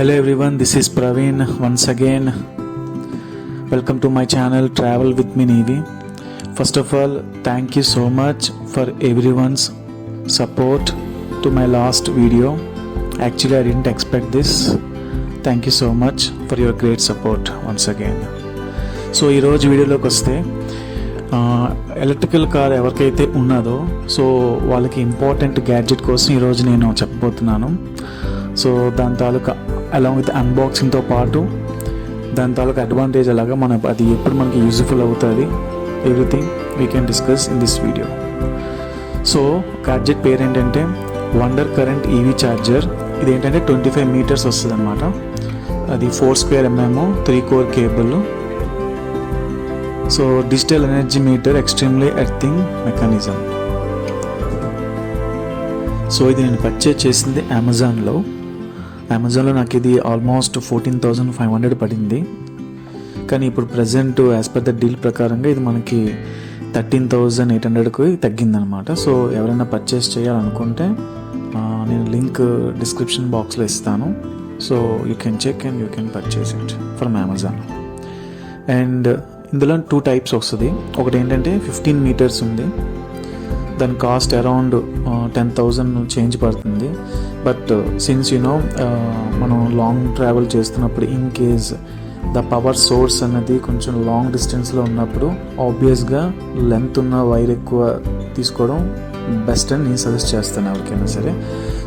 Hello everyone, this is Praveen once again. Welcome to my channel Travel with me Nevi. First of all, thank you so much for everyone's support to my last video. Actually, I didn't expect this. Thank you so much for your great support once again. So ఈరోజు వీడియోలోకి వస్తే electrical car ఎవరికైతే ఉన్నదో so వాళ్ళకి important gadget కోసం ఈరోజు నేను చెప్పబోతున్నాను. సో దాని తాలూకా అలాంగ్ విత్ అన్బాక్సింగ్తో పాటు దాని తాలూకా అడ్వాంటేజ్ అలాగా అది ఎప్పుడు మనకి యూజ్ఫుల్ అవుతుంది, everything we can discuss in this video. So gadget పేరు ఏంటంటే వండర్ కరెంట్ ఈవీ ఛార్జర్. ఇది ఏంటంటే 25 మీటర్స్ వస్తుంది అనమాట. అది 4 square mm 3 core cable. So digital energy meter, extremely earthing mechanism. So ఇది నేను పర్చేజ్ చేసింది అమెజాన్లో నాకు ఇది ఆల్మోస్ట్ 14,500 పడింది. కానీ ఇప్పుడు present as per the deal ప్రకారంగా ఇది మనకి 13,800కి తగ్గిందనమాట. సో ఎవరైనా పర్చేస్ చేయాలనుకుంటే నేను లింక్ డిస్క్రిప్షన్ బాక్స్లో ఇస్తాను. So you can check and you can purchase it from Amazon. And ఇందులో 2 టైప్స్ వస్తుంది. ఒకటి ఏంటంటే 15 మీటర్స్ ఉంది, దాని కాస్ట్ అరౌండ్ 10,000 చేంజ్ పడుతుంది. బట్ సిన్స్ మనం లాంగ్ ట్రావెల్ చేస్తున్నప్పుడు in case the power source అన్నది కొంచెం లాంగ్ డిస్టెన్స్లో ఉన్నప్పుడు ఆబ్వియస్గా లెంత్ ఉన్న వైర్ ఎక్కువ తీసుకోవడం బెస్ట్ అని నేను సజెస్ట్ చేస్తాను ఎవరికైనా సరే.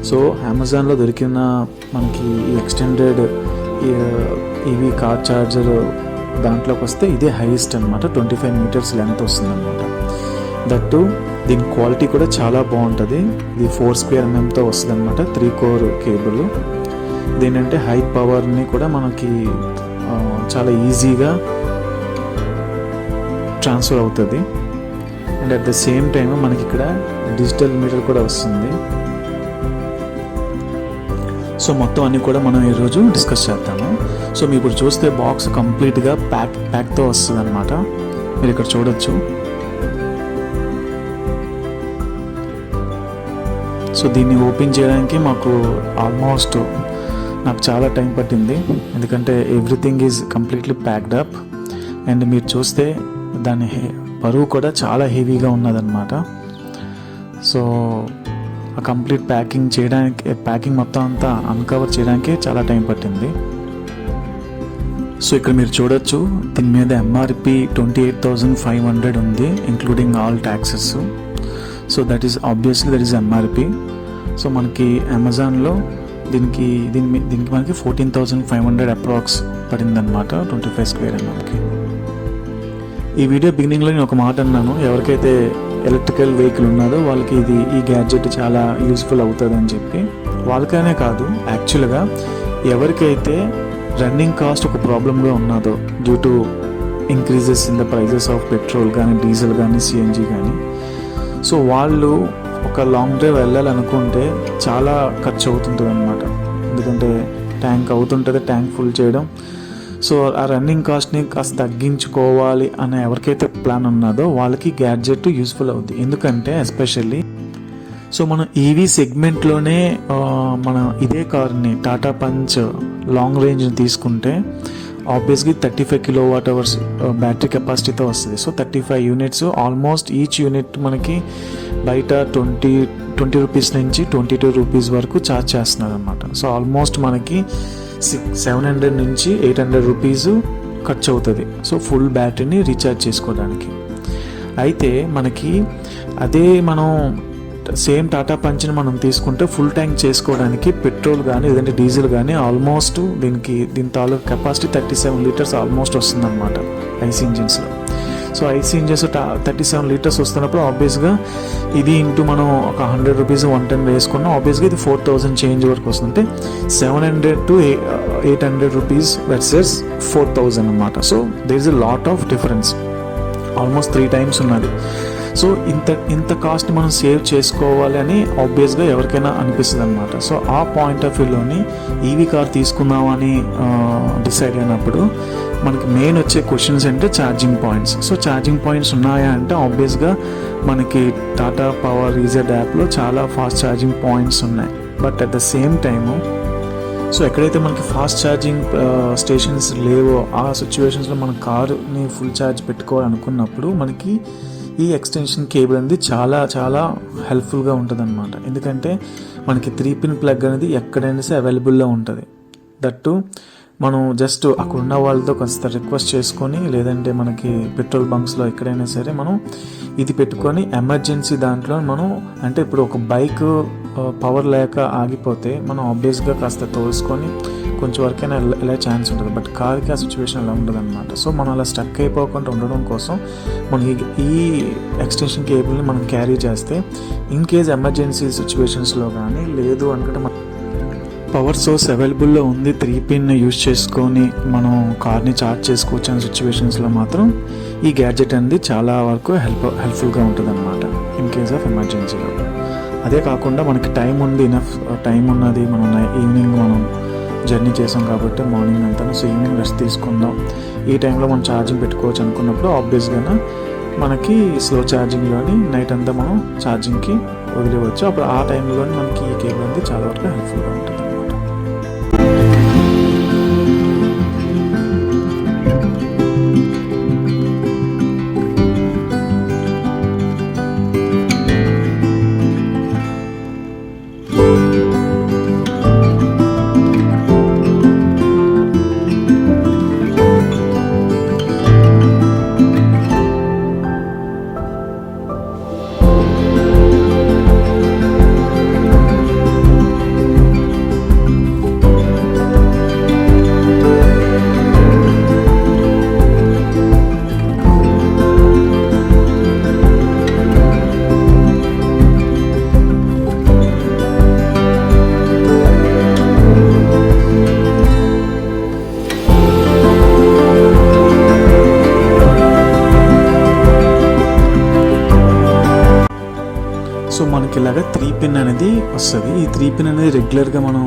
సో అమెజాన్లో దొరికిన మనకి ఎక్స్టెండెడ్ ఈవీ కార్ ఛార్జర్ దాంట్లోకి వస్తే ఇదే హైయెస్ట్ అనమాట. 25 మీటర్స్ లెంత్ వస్తుంది అనమాట. దట్టు దీని క్వాలిటీ కూడా చాలా బాగుంటుంది. ఇది 4 స్క్వేర్ mm వస్తుంది అనమాట, 3 కోర్ కేబుల్. దీనంటే హై పవర్ని కూడా మనకి చాలా ఈజీగా ట్రాన్స్ఫర్ అవుతుంది. And at the same time మనకి ఇక్కడ డిజిటల్ మీటర్ కూడా వస్తుంది. సో మొత్తం అన్నీ కూడా మనం ఈరోజు డిస్కస్ చేద్దాము. సో మీరు ఇప్పుడు చూస్తే బాక్స్ కంప్లీట్గా ప్యాక్తో వస్తుంది అనమాట. మీరు ఇక్కడ చూడొచ్చు. సో దీన్ని ఓపెన్ చేయడానికి నాకు చాలా టైం పట్టింది, ఎందుకంటే everything is completely packed up. And మీరు చూస్తే దాని బరువు కూడా చాలా హెవీగా ఉన్నదన్నమాట. సో ఆ కంప్లీట్ ప్యాకింగ్ మొత్తం అంతా అన్కవర్ చేయడానికి చాలా టైం పట్టింది. సో ఇక్కడ మీరు చూడొచ్చు, దీని మీద ఎంఆర్పి 28,500 ఉంది, including all taxes. So that is MRP. So మనకి అమెజాన్లో దీనికి మనకి 14,500 అప్రాక్స్ పడిందనమాట 25 స్క్వేర్ mmకి. ఈ వీడియో బిగినింగ్లో నేను ఒక మాట అన్నాను, ఎవరికైతే ఎలక్ట్రికల్ వెహికల్ ఉన్నదో వాళ్ళకి ఈ గ్యాడ్జెట్ చాలా యూస్ఫుల్ అవుతుంది అని చెప్పి. వాళ్ళకనే కాదు, యాక్చువల్గా ఎవరికైతే రన్నింగ్ కాస్ట్ ఒక ప్రాబ్లంగా ఉన్నదో due to increases in the prices of petrol కానీ, డీజిల్ కానీ, సిఎన్జి కానీ, సో వాళ్ళు ఒక లాంగ్ డ్రైవ్ వెళ్ళాలనుకుంటే చాలా ఖర్చు అవుతుంటుంది అనమాట. ఎందుకంటే ట్యాంక్ ఫుల్ చేయడం. సో ఆ రన్నింగ్ కాస్ట్ని కాస్త తగ్గించుకోవాలి అనే ఎవరికైతే ప్లాన్ ఉన్నదో వాళ్ళకి గ్యాడ్జెట్ యూస్ఫుల్ అవుతుంది. ఎందుకంటే ఎస్పెషల్లీ సో మనం ఈవీ సెగ్మెంట్లోనే మనం ఇదే కార్ని టాటా పంచ్ లాంగ్ రేంజ్ని తీసుకుంటే ఆబ్వియస్గా 35 kWh బ్యాటరీ కెపాసిటీతో వస్తుంది. So 35 units, almost each unit మనకి బయట 20 రూపీస్ నుంచి 22 రూపీస్ వరకు ఛార్జ్ చేస్తున్నారు అనమాట. సో ఆల్మోస్ట్ మనకి 700 నుంచి 800 రూపీస్ ఖర్చు అవుతుంది. సో ఫుల్ బ్యాటరీని రీఛార్జ్ చేసుకోవడానికి. అయితే మనకి అదే మనం సేమ్ టాటా పంచ్ని మనం తీసుకుంటే ఫుల్ ట్యాంక్ చేసుకోవడానికి పెట్రోల్ కానీ లేదంటే డీజిల్ కానీ ఆల్మోస్ట్ దీని తాలూకు కెపాసిటీ 37 లీటర్స్ ఆల్మోస్ట్ వస్తుంది అనమాట ఐసీ ఇంజిన్స్లో. సో ఐసీ ఇంజిన్స్ 37 లీటర్స్ వస్తున్నప్పుడు ఆబ్వియస్గా ఇది ఇంటూ మనం ఒక 100 రూపీస్ 110 వేసుకున్నాం, ఆబ్వియస్గా ఇది 4,000 చేంజ్ వరకు వస్తుంటే 700 to 800 రూపీస్ వర్సెస్ 4,000 అనమాట. So there is a lot of difference, almost 3 times ఉన్నది. సో ఇంత కాస్ట్ మనం సేవ్ చేసుకోవాలి అని ఆబ్వియస్గా ఎవరికైనా అనిపిస్తుంది అనమాట. సో ఆ పాయింట్ ఆఫ్ వ్యూలోని ఈవీ కార్ తీసుకుందామని డిసైడ్ అయినప్పుడు మనకి మెయిన్ వచ్చే క్వశ్చన్స్ అంటే charging points. So charging points ఉన్నాయా అంటే ఆబ్వియస్గా మనకి టాటా పవర్ ఈజెడ్ యాప్లో చాలా ఫాస్ట్ ఛార్జింగ్ పాయింట్స్ ఉన్నాయి. But at the same time so ఎక్కడైతే మనకి ఫాస్ట్ ఛార్జింగ్ స్టేషన్స్ లేవో ఆ సిచ్యువేషన్స్లో మన కార్ని ఫుల్ ఛార్జ్ పెట్టుకోవాలనుకున్నప్పుడు మనకి ఈ ఎక్స్టెన్షన్ కేబుల్ అనేది చాలా చాలా హెల్ప్ఫుల్గా ఉంటుంది అనమాట. ఎందుకంటే మనకి 3 పిన్ ప్లగ్ అనేది ఎక్కడైనా సరే అవైలబుల్లో ఉంటుంది. దట్టు మనం జస్ట్ అక్కడ ఉన్న వాళ్ళతో కొంత రిక్వెస్ట్ చేసుకొని, లేదంటే మనకి పెట్రోల్ బంక్స్లో ఎక్కడైనా సరే మనం ఇది పెట్టుకొని ఎమర్జెన్సీ దాంట్లో మనం, అంటే ఇప్పుడు ఒక బైక్ పవర్ లేక ఆగిపోతే మనం ఆబ్వియస్గా కాస్త తోసుకొని కొంచెం వరకైనా వెళ్ళే ఛాన్స్ ఉంటుంది. బట్ కార్కి ఆ సిచ్యువేషన్ అలా ఉండదు అనమాట. సో మనం అలా స్టక్ అయిపోకుండా ఉండడం కోసం మనం ఈ ఎక్స్టెన్షన్ కేబుల్ని మనం క్యారీ చేస్తే ఇన్ కేస్ ఎమర్జెన్సీ సిచ్యువేషన్స్లో కానీ, లేదు అనుకుంటే మన పవర్ సోర్స్ అవైలబుల్లో ఉంది 3 పిన్ యూజ్ చేసుకొని మనం కార్ని ఛార్జ్ చేసుకోవచ్చు అనే సిచ్యువేషన్స్లో మాత్రం ఈ గ్యాడ్జెట్ అనేది చాలా వరకు హెల్ప్ఫుల్గా ఉంటుంది అనమాట ఇన్ కేస్ ఆఫ్ ఎమర్జెన్సీలో. అదే కాకుండా మనకి టైం ఉంది, ఇనఫ్ టైం ఉన్నది, మనం ఈవినింగ్ మనం జర్నీ చేసాం కాబట్టి మార్నింగ్ అంతా, సో ఈవినింగ్ రెస్ట్ తీసుకుందాం, ఈ టైంలో మనం ఛార్జింగ్ పెట్టుకోవచ్చు అనుకున్నప్పుడు ఆబ్వియస్గా మనకి స్లో ఛార్జింగ్లోని నైట్ అంతా మనం ఛార్జింగ్కి వదిలేవచ్చు. అప్పుడు ఆ టైంలోని మనకి ఈ కేబుల్ అనేది చాలా వరకు హెల్ప్ఫుల్గా ఉంటుంది. సో మనకి ఇలాగా 3 పిన్ అనేది వస్తుంది. ఈ 3 పిన్ అనేది రెగ్యులర్గా మనం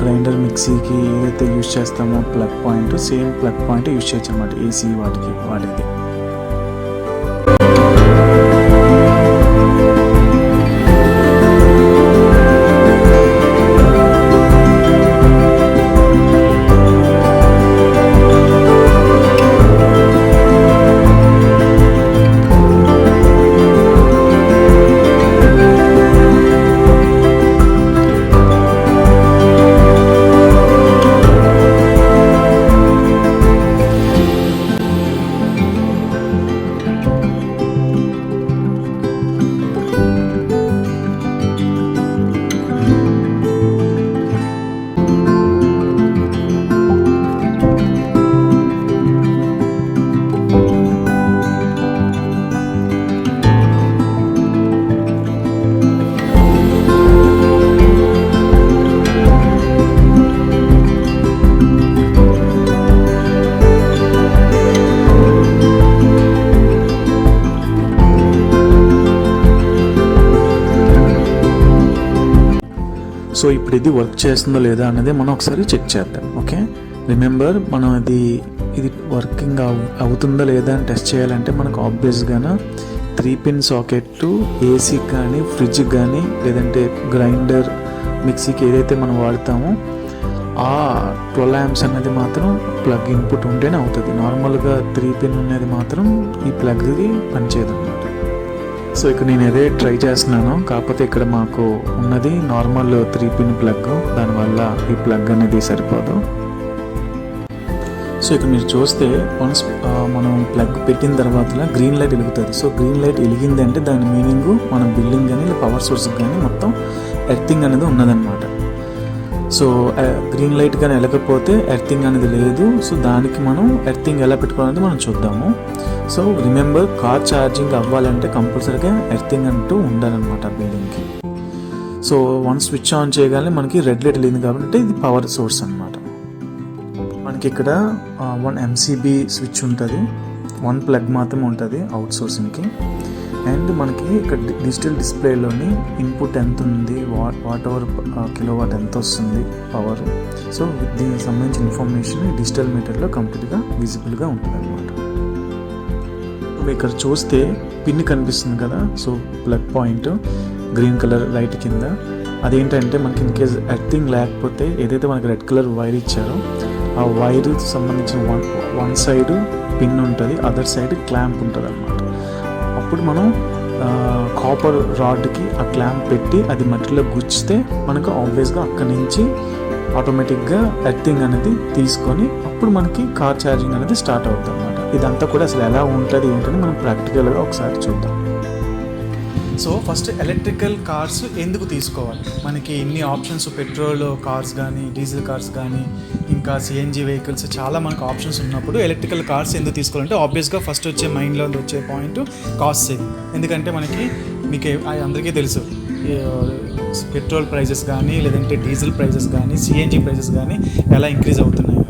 గ్రైండర్, మిక్సీకి ఏదైతే యూజ్ చేస్తామో plug point, same plug point use చేయొచ్చు అనమాట ఏసీ వాటికి వాడేది. సో ఇప్పుడు ఇది వర్క్ చేస్తుందో లేదా అనేది మనం ఒకసారి చెక్ చేద్దాం. ఓకే, రిమెంబర్, మనం ఇది వర్కింగ్ అవుతుందో లేదా అని టెస్ట్ చేయాలంటే మనకు ఆబ్వియస్గానే 3 పిన్ సాకెట్లు ఏసీకి కానీ, ఫ్రిడ్జ్కి కానీ, లేదంటే గ్రైండర్, మిక్సీకి ఏదైతే మనం వాడతామో ఆ 12 amps అనేది మాత్రం ప్లగ్ ఇన్పుట్ ఉంటేనే అవుతుంది. నార్మల్గా 3 పిన్ అనేది మాత్రం ఈ ప్లగ్ది పనిచేయదు అనమాట. సో ఇక్కడ నేను అదే ట్రై చేస్తున్నాను, కాకపోతే ఇక్కడ మాకు ఉన్నది నార్మల్ 3 పిన్ ప్లగ్, దానివల్ల ఈ ప్లగ్ అనేది సరిపోదు. సో ఇక్కడ మీరు చూస్తే వన్స్ మనం ప్లగ్ పెట్టిన తర్వాత గ్రీన్ లైట్ వెలుగుతుంది. సో గ్రీన్ లైట్ వెలిగింది అంటే దాని మీనింగ్ మన బిల్డింగ్ కానీ పవర్ సోర్స్కి కానీ మొత్తం ఎర్తింగ్ అనేది ఉన్నదన్నమాట. సో గ్రీన్ లైట్ కానీ వెళ్ళకపోతే ఎర్తింగ్ అనేది లేదు. సో దానికి మనం ఎర్తింగ్ ఎలా పెట్టుకోవాలంటే మనం చూద్దాము. సో రిమెంబర్, కార్ ఛార్జింగ్ అవ్వాలంటే కంపల్సరీగా ఎర్తింగ్ అంటూ ఉండాలన్నమాట బిల్డింగ్కి. సో వన్ స్విచ్ ఆన్ చేయగానే మనకి రెడ్ లైట్ వెళ్ళింది కాబట్టి ఇది పవర్ సోర్స్ అనమాట. మనకి ఇక్కడ 1 MCB స్విచ్ ఉంటుంది, 1 ప్లగ్ మాత్రమే ఉంటుంది అవుట్ సోర్సింగ్కి. అండ్ మనకి ఇక్కడ డిజిటల్ డిస్ప్లేలోని ఇన్పుట్ ఎంత ఉంది, వాట్ అవర్ కిలోవాట్ ఎంత వస్తుంది పవర్. సో దీనికి సంబంధించిన ఇన్ఫర్మేషన్ డిజిటల్ మీటర్లో కంప్లీట్గా విజిబుల్గా ఉంటుంది అనమాట. ఇక్కడ చూస్తే పిన్ కనిపిస్తుంది కదా, so plug point green colour light కింద అదేంటంటే మనకి ఇన్ కేస్ ఎర్తింగ్ లేకపోతే ఏదైతే మనకి రెడ్ కలర్ వైర్ ఇచ్చారో ఆ వైర్ సంబంధించిన వన్ సైడ్ పిన్ ఉంటుంది, అదర్ సైడ్ క్లాంప్ ఉంటుంది అనమాట. అప్పుడు మనం కాపర్ రాడ్కి ఆ క్లాంప్ పెట్టి అది మట్టిలో గుచ్చితే మనకు ఆబ్వియస్గా అక్కడి నుంచి ఆటోమేటిక్గా ఎర్తింగ్ అనేది తీసుకొని అప్పుడు మనకి కార్ ఛార్జింగ్ అనేది స్టార్ట్ అవుతుంది అనమాట. ఇదంతా కూడా అసలు ఎలా ఉంటుంది ఏంటని మనం ప్రాక్టికల్గా ఒకసారి చూద్దాం. సో ఫస్ట్ ఎలక్ట్రికల్ కార్స్ ఎందుకు తీసుకోవాలి? మనకి ఇన్ని ఆప్షన్స్, పెట్రోల్ కార్స్ కానీ డీజిల్ కార్స్ కానీ ఇంకా సిఎన్జి వెహికల్స్ చాలా మనకు ఆప్షన్స్ ఉన్నప్పుడు ఎలక్ట్రికల్ కార్స్ ఎందుకు తీసుకోవాలంటే ఆబ్వియస్గా ఫస్ట్ వచ్చే మైండ్లో వచ్చే పాయింట్ కాస్ట్ సేవింగ్. ఎందుకంటే మీకు అందరికీ తెలుసు పెట్రోల్ ప్రైజెస్ కానీ లేదంటే డీజిల్ ప్రైజెస్ కానీ సిఎన్జి ప్రైజెస్ కానీ ఎలా ఇంక్రీజ్ అవుతున్నాయి.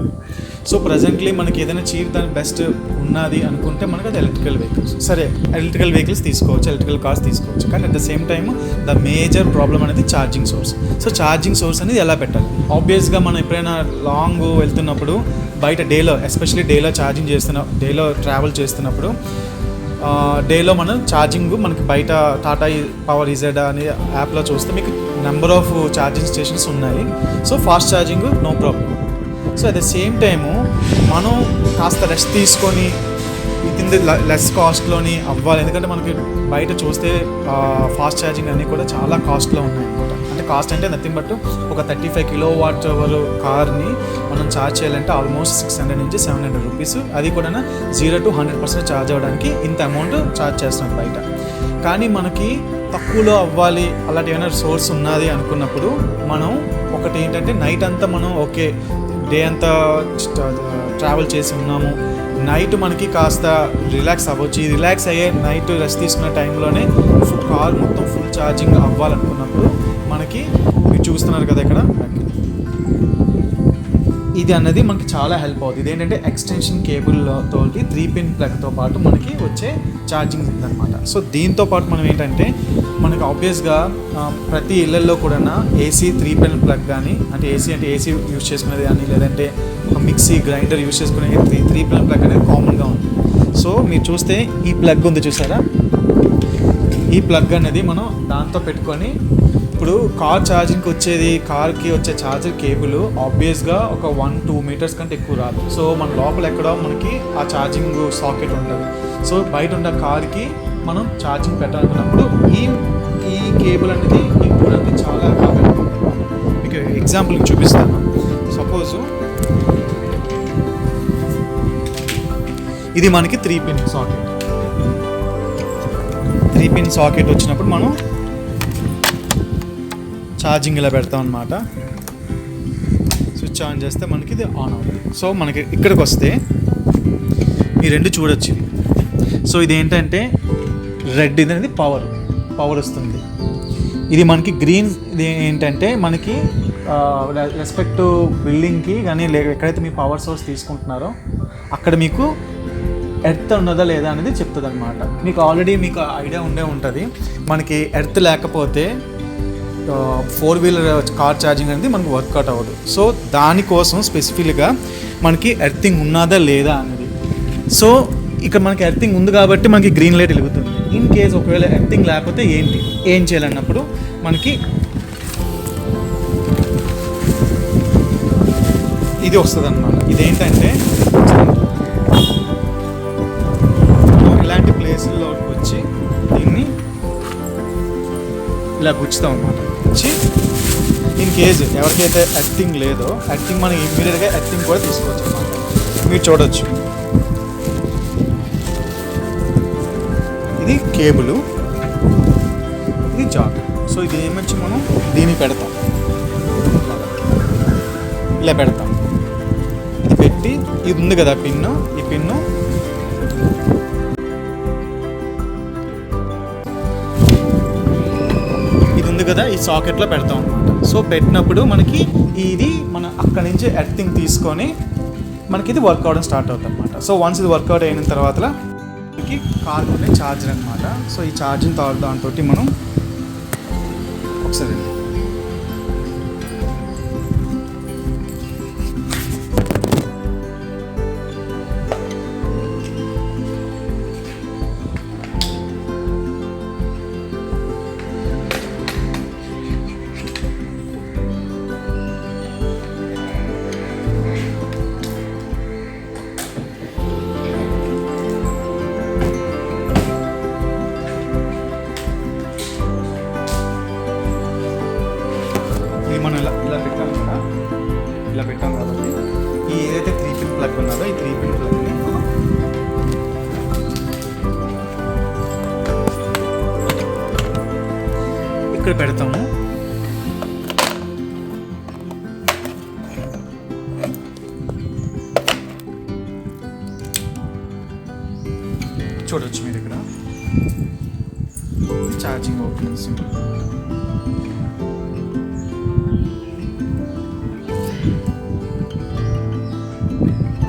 సో ప్రజెంట్లీ మనకి ఏదైనా చీప్ దాని బెస్ట్ ఉన్నది అనుకుంటే మనకు అది ఎలక్ట్రికల్ వెహికల్స్. సరే, ఎలక్ట్రికల్ వెహికల్స్ తీసుకోవచ్చు, ఎలక్ట్రికల్ కార్స్ తీసుకోవచ్చు, కానీ at the same time the major problem అనేది charging source. So charging source అనేది ఎలా పెట్టాలి? ఆబ్వియస్గా మనం ఎప్పుడైనా లాంగ్ వెళ్తున్నప్పుడు బయట ఎస్పెషల్లీ డేలో ట్రావెల్ చేస్తున్నప్పుడు డేలో మనం ఛార్జింగ్ మనకి బయట టాటా పవర్ ఈజెడ్ అనే యాప్లో చూస్తే మీకు నెంబర్ ఆఫ్ ఛార్జింగ్ స్టేషన్స్ ఉన్నాయి. So fast charging no problem. So at the same time మనం కాస్త రెస్ట్ తీసుకొని విత్ ఇన్ ది లెస్ కాస్ట్లోని అవ్వాలి. ఎందుకంటే మనకి బయట చూస్తే ఫాస్ట్ ఛార్జింగ్ అన్నీ కూడా చాలా కాస్ట్లో ఉన్నాయి అనమాట. అంటే కాస్ట్ అంటే నథింగ్ బట్ ఒక 35 kWh కార్ని మనం ఛార్జ్ చేయాలంటే ఆల్మోస్ట్ 600 నుంచి 700 రూపీస్. అది కూడా 0 to 100% ఛార్జ్ అవ్వడానికి ఇంత అమౌంట్ ఛార్జ్ చేస్తున్నాం బయట. కానీ మనకి తక్కువలో అవ్వాలి అలాంటి ఏమైనా సోర్స్ ఉన్నది అనుకున్నప్పుడు మనం ఒకటి ఏంటంటే నైట్ అంతా మనం డే అంతా ట్రావెల్ చేసి ఉన్నాము, నైట్ మనకి కాస్త రిలాక్స్ అవ్వచ్చు. ఈ రిలాక్స్ అయ్యే నైట్ రెస్ట్ తీసుకునే టైంలోనే కార్ మొత్తం ఫుల్ ఛార్జింగ్ అవ్వాలనుకున్నప్పుడు మనకి మీరు చూస్తున్నారు కదా ఇక్కడ ఇది అన్నది మనకి చాలా హెల్ప్ అవుతుంది. ఇదేంటంటే ఎక్స్టెన్షన్ కేబుల్తో 3-pin ప్లగ్తో పాటు మనకి వచ్చే ఛార్జింగ్ అనమాట. సో దీంతో పాటు మనం ఏంటంటే మనకి ఆబ్వియస్గా ప్రతి ఇళ్ళల్లో కూడా ఏసీ 3-pin ప్లగ్ కానీ, అంటే ఏసీ యూజ్ చేసుకునేది కానీ లేదంటే మిక్సీ గ్రైండర్ యూజ్ చేసుకునేది 3-pin ప్లగ్ అనేది కామన్గా ఉంది. సో మీరు చూస్తే ఈ ప్లగ్ ఉంది చూసారా, ఈ ప్లగ్ అనేది మనం దాంతో పెట్టుకొని ఇప్పుడు కార్ ఛార్జింగ్కి కార్కి వచ్చే ఛార్జర్ కేబుల్ ఆబ్వియస్గా ఒక 1-2 మీటర్స్ కంటే ఎక్కువ రాదు. సో మన లోపల ఎక్కడో మనకి ఆ ఛార్జింగ్ సాకెట్ ఉంటుంది. సో బయట ఉన్న కార్కి మనం ఛార్జింగ్ పెట్టాలనుకున్నప్పుడు ఈ కేబుల్ అనేది ఈ పోర్ట్ అనేది చాలా బాగా మీకు ఎగ్జాంపుల్ చూపిస్తాను. సపోజు ఇది మనకి 3-pin సాకెట్. 3-pin సాకెట్ వచ్చినప్పుడు మనం ఛార్జింగ్ ఇలా పెడతాం అన్నమాట. స్విచ్ ఆన్ చేస్తే మనకి ఇది ఆన్ అవుతుంది. సో మనకి ఇక్కడికి వస్తే ఈ రెండు చూడొచ్చు. సో ఇది ఏంటంటే రెడ్, ఇది అనేది పవర్ వస్తుంది. ఇది మనకి గ్రీన్, ఇది ఏంటంటే మనకి రెస్పెక్ట్ బిల్డింగ్కి కానీ ఎక్కడైతే మీ పవర్ సోర్స్ తీసుకుంటున్నారో అక్కడ మీకు ఎర్త్ ఉన్నదా లేదా అనేది చెప్తుంది అనమాట. మీకు ఆల్రెడీ ఐడియా ఉంటుంది, మనకి ఎర్త్ లేకపోతే 4-wheeler కార్ ఛార్జింగ్ అనేది మనకు వర్కౌట్ అవ్వదు. సో దానికోసం స్పెసిఫిక్గా మనకి ఎర్తింగ్ ఉన్నదా లేదా అనేది. సో ఇక్కడ మనకి ఎర్తింగ్ ఉంది కాబట్టి మనకి గ్రీన్ లైట్ వెలుగుతుంది. ఇన్ కేస్ ఒకవేళ ఎర్తింగ్ లేకపోతే ఏం చేయాలన్నప్పుడు మనకి ఇది వస్తుంది అన్నమాట. ఇదేంటంటే ఇలాంటి ప్లేసుల్లో వచ్చి దీన్ని ఇలా గుచ్చుతాం అన్నమాట. గుచ్చి ఇన్ కేజ్ ఎవరికైతే ఎర్తింగ్ లేదో మనం ఇమ్మీడియట్గా ఎర్తింగ్ కూడా తీసుకోవచ్చు అన్నమాట. మీరు చూడొచ్చు, ఇది కేబుల్, ఇది జాక్. సో ఇది ఏమొచ్చి మనం దీన్ని పెడతాం, ఇలా పెడతాం. ఇది పెట్టి ఇది ఉంది కదా పిన్ను, ఈ పిన్ను ఉంది కదా ఈ సాకెట్లో పెడతాం అనమాట. సో పెట్టినప్పుడు మనకి ఇది మన అక్కడి నుంచి ఎర్తింగ్ తీసుకొని మనకి ఇది వర్క్ అవడం స్టార్ట్ అవుతుంది అనమాట. సో వన్స్ ఇది వర్కౌట్ అయిన తర్వాత మనకి కార్ ఉండే ఛార్జర్ అనమాట. సో ఈ ఛార్జింగ్ దాంతో మనం ఒకసారి ఇది మనం ఇలా పెట్టాం కదా, ఇలా పెట్టాం కాబట్టి ఈ ఏదైతే 3 పిన్ ప్లగ్ ఉన్నదో ఈ 3 పిన్ ప్లగ్ని ఇక్కడ పెడతాము. చూడొచ్చు మీరు ఇక్కడ ఛార్జింగ్ ఓపెన్ సింపుల్.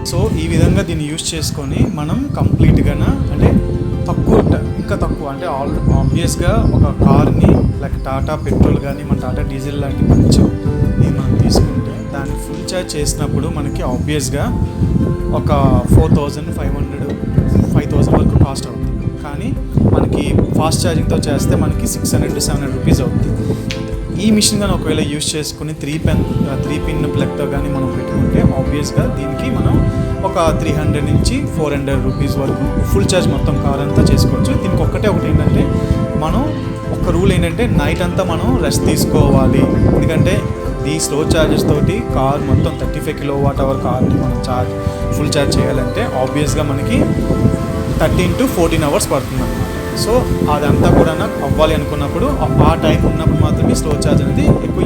సో ఈ విధంగా దీన్ని యూజ్ చేసుకొని మనం కంప్లీట్గా అంటే ఇంకా తక్కువ అంటే ఆబ్వియస్గా ఒక కార్ని లైక్ టాటా పెట్రోల్ కానీ మన టాటా డీజిల్ లాంటి మంచి ఇది మనం తీసుకుంటే దాన్ని ఫుల్ ఛార్జ్ చేసినప్పుడు మనకి ఆబ్వియస్గా ఒక 4,500 వరకు కాస్ట్ అవుతుంది. కానీ మనకి ఫాస్ట్ ఛార్జింగ్తో చేస్తే మనకి 600 to 700 రూపీస్ అవుతుంది. ఈ మిషన్ కానీ ఒకవేళ యూజ్ చేసుకుని 3 పిన్ ప్లగ్తో కానీ మనం పెట్టుకుంటే ఆబ్వియస్గా దీనికి మనం ఒక 300 నుంచి 400 రూపీస్ వరకు ఫుల్ ఛార్జ్ మొత్తం కార్ అంతా చేసుకోవచ్చు. దీనికి ఒకటి ఏంటంటే మనం ఒక రూల్ ఏంటంటే నైట్ అంతా మనం రెస్ట్ తీసుకోవాలి. ఎందుకంటే ఈ స్లో ఛార్జెస్ తోటి కార్ మొత్తం 35 kWh కార్ని మనం ఫుల్ ఛార్జ్ చేయాలంటే ఆబ్వియస్గా మనకి 13 to 14 hours పడుతుంది అన్నమాట. సో అదంతా కూడా అవ్వాలి అనుకున్నప్పుడు ఆ టైం ఉన్నప్పుడు మాత్రమే స్లో ఛార్జ్ అనేది ఎక్కువ